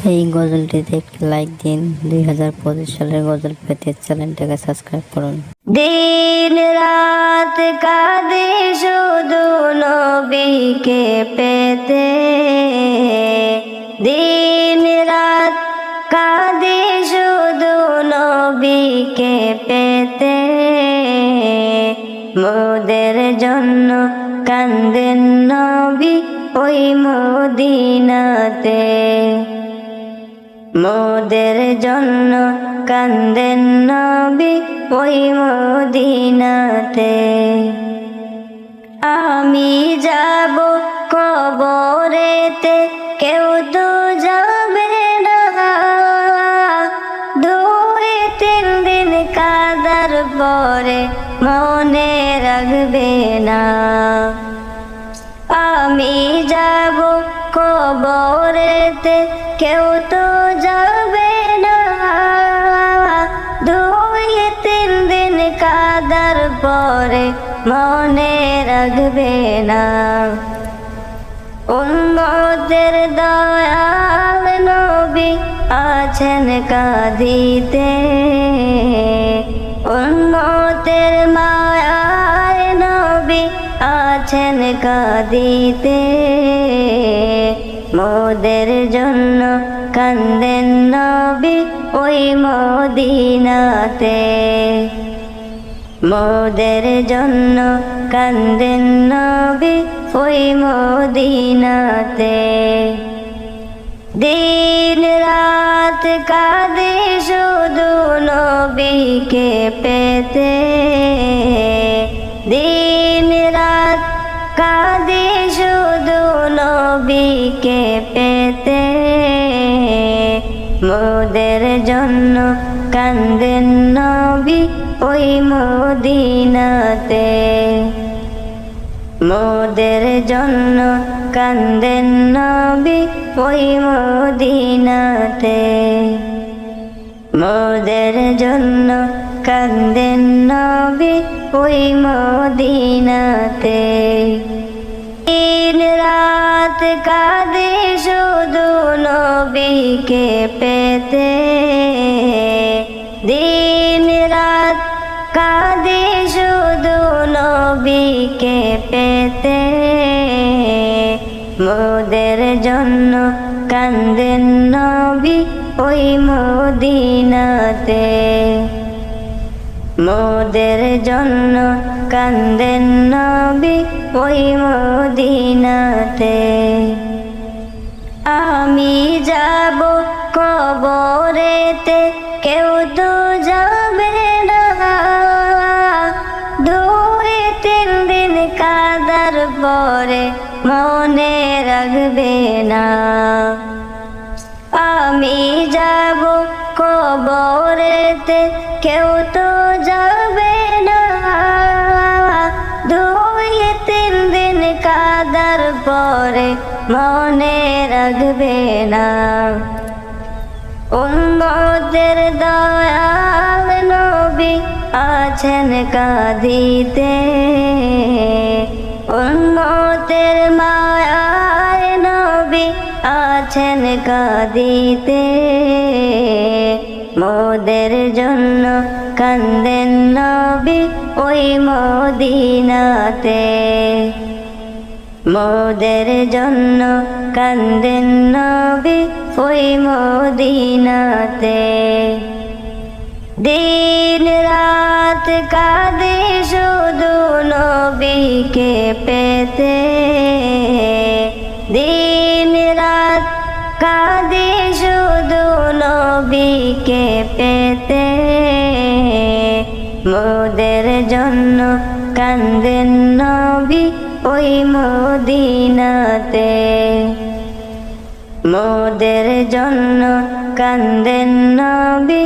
এই গজলটিতে একটি লাইক দিন। 2025 সালের গজল পেতে চ্যানেলটাকে সাবস্ক্রাইব করুন। দিন রাত কাঁদে শুধু নবীকে পেতে, দিন রাত কাঁদে শুধু নবীকে পেতে, মোদের জন্য কান্দেন নবী ওই মদিনাতে, মোদের জন্য কান্দেন নবী ওই মদিনাতে। আমি যাব কবরেতে কেউ তো যাবে না, 2-3 দিন কাদার পরে মনে রাখবে না। আমি যাব কবরেতে কেউ তো যাবে না, 2-3 দিন কাদার পরে মনে রাখবে না। উম্মতের দয়াল নবী আছেন কাঁদিতে, উম্মতের মায়ার নবী আছেন কাঁদিতে, মোদের জন্য কান্দেন নবী ওই মদিনাতে, মোদের জন্য কান্দেন নবী ওই মদিনাতে। দিন রাত কাঁদে শুধু নবীকে পেতে, দিন রাত কাঁদে শুধু নবীকে পেতে, মোদের জন্য কান্দেন নবী ওই মদিনাতে, মোদের জন্য কান্দেন নবী ওই মদিনাতে, মোদের জন্য কান্দেন নবী ওই মদিনাতে। দিন রাত কাঁদে শুধু নবীকে পেতে, দিন রাত কাঁদে শুধু নবীকে পেতে, মোদের জন্য কান্দেন নবী ওই মদিনাতে, মোদের জন্য কান্দেন নবী ওই মদিনাতে। আমি যাব কবরেতে কেউ তো যাবে না, 2-3 দিন কাদার পরে মনে রাখবে না। আমি যাব কবরেতে কেউ তো যাবে না, 2-3 দিন কাদার পরে মনে রাখবে না। উম্মতের দয়াল নবী আছেন কাঁদিতে, উম্মতের মায়ার নবী আছেন কাঁদিতে, মোদের জন্য কান্দেন নবী ওই মদিনাতে, মোদের জন্য কান্দেন নবী ওই মদিনাতে। দিন রাত কাঁদে শুধু নবীকে পেতে, দিন রাত কাঁদে শুধু নবীকে পেতে, মোদের জন্য কান্দেন নবী ওই মদিনাতে, মোদের জন্য কান্দেন নবী